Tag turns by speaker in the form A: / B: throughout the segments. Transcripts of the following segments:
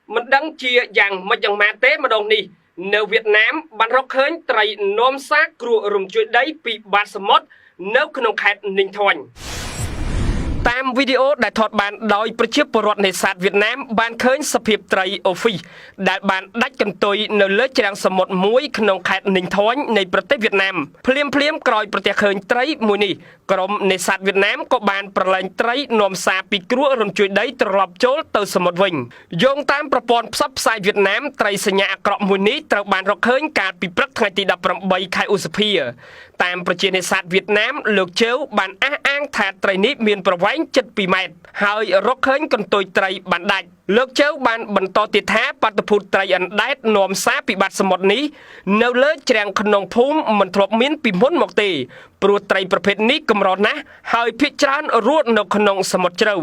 A: mình đăng chia rằng mà chẳng mà tế mà đồng ni nếu Việt Nam ban rốc khơi trai nôm xác cua rùm chuối đấy bị bát sầm mót nếu không khát ninh thoành tam video đã thọt bàn đòiประชาชนในศาสตร์เวียดนามบานเคยสภิบไตรโอฟีได้บานดัดกันตุยในเลือดจางสมดมวยขนมขาดหนึ่งท้อนในประเทศเวียดนามเพลียมกรอยประเทศเคยไตรมูนีกรมในศาสตร์เวียดนามก็บานประหลาดไตรนอมซาปีกรัวรวมจุดได้ตลอดโจลเตอสมดวิงโยงตามประปอนซับไซเวียดนามไตรสัญญากรมมูนีตระบานเราเคยการปีปรักไงตีดับประใบไข่อุสเพียตามประเทศในศาสตร์เวียดนามเลือกเจ้าบานอ้างถาไตรนี้มีประวัติ7 ปีเมตรហើយរកឃើញកន្ទុយត្រីបានដាច់លោកជើបានបន្តទៀតថាបាតុភូតត្រីអណ្ដែតនាំសារពីបាត់សមុទ្រនេះនៅលើច្រាំងក្នុងភូមិមិនធ្លាប់មានពីមុនមកទេព្រោះត្រីប្រភេទនេះកម្រណាស់ហើយភាគច្រើនរស់នៅក្នុងសមុទ្រជ្រៅ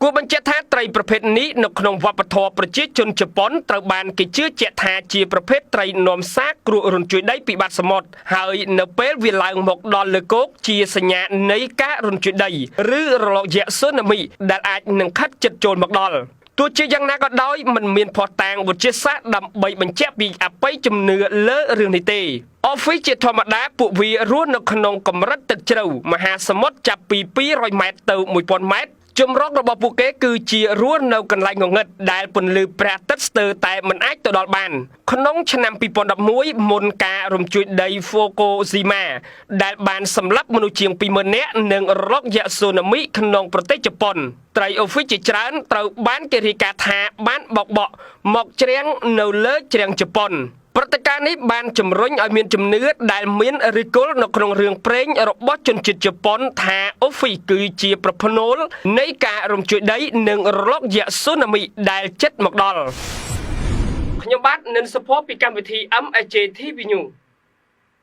A: គួរបញ្ជាក់ថាត្រីប្រភេទនេះនៅក្នុងវប្បធម៌ប្រជាជនជប៉ុនត្រូវបានគេជឿជាក់ថាជាប្រភេទត្រីនាំសារគ្រោះរញ្ជួយដីពីបាត់សមុទ្រហើយនៅពេលវាឡើងមកដល់លើគោកជាសញ្ញានៃការរញ្ជួយដីឬរលកយក្សស៊ូណាមីដែលអាចនឹងខិតជិតចូលមកដល់ទោះជាយ៉ាងណាក៏ដោយមិនមានភស្តុតាងវិទ្យាសាស្ត្រដើម្បីបញ្ជាក់ពីអបិយជំនឿលើរឿងនេះទេអហ្វីជាធម្មតាពួកវារស់នៅក្នុងកម្រិតទឹកជ្រៅមហាសមុទ្រចាប់ពី200 ម៉ែត្រទៅ1000 ម៉ែត្រជំរករបស់ពួកគេគឺជារស់នៅកន្លែងងងឹតដែលពន្លឺព្រះអាទិត្យស្ទើរតែមិនអាចទៅដល់បានក្នុងឆ្នាំ2011មុនការរំជួយដី Fukushima ដែលបានសម្លាប់មនុស្សជាង 20,000 នាក់និងរលកយក្សស៊ូណាមីក្នុងប្រទេសជប៉ុនត្រីអូហ្វីជាច្រើនត្រូវបានគេរាយការណ៍ថាបានបោកបក់មកច្រាំងនៅលើច្រាំងជប៉ុនព្រឹត្តិការណ៍នេះបានជំរុញឲ្យមានជំនឿដែលមានឫសគល់នៅក្នុងរឿងព្រេងរបស់ជនជាតិជប៉ុនថាអូហ្វីគឺជាប្រផ្នូលនៃការរំជួយដីនិងរលកយក្សស៊ូណាមីដែលជិតមកដល់ខ្ញុំបាទនិនសុភ័ក្រពីកម្មវិធី MSJ TV News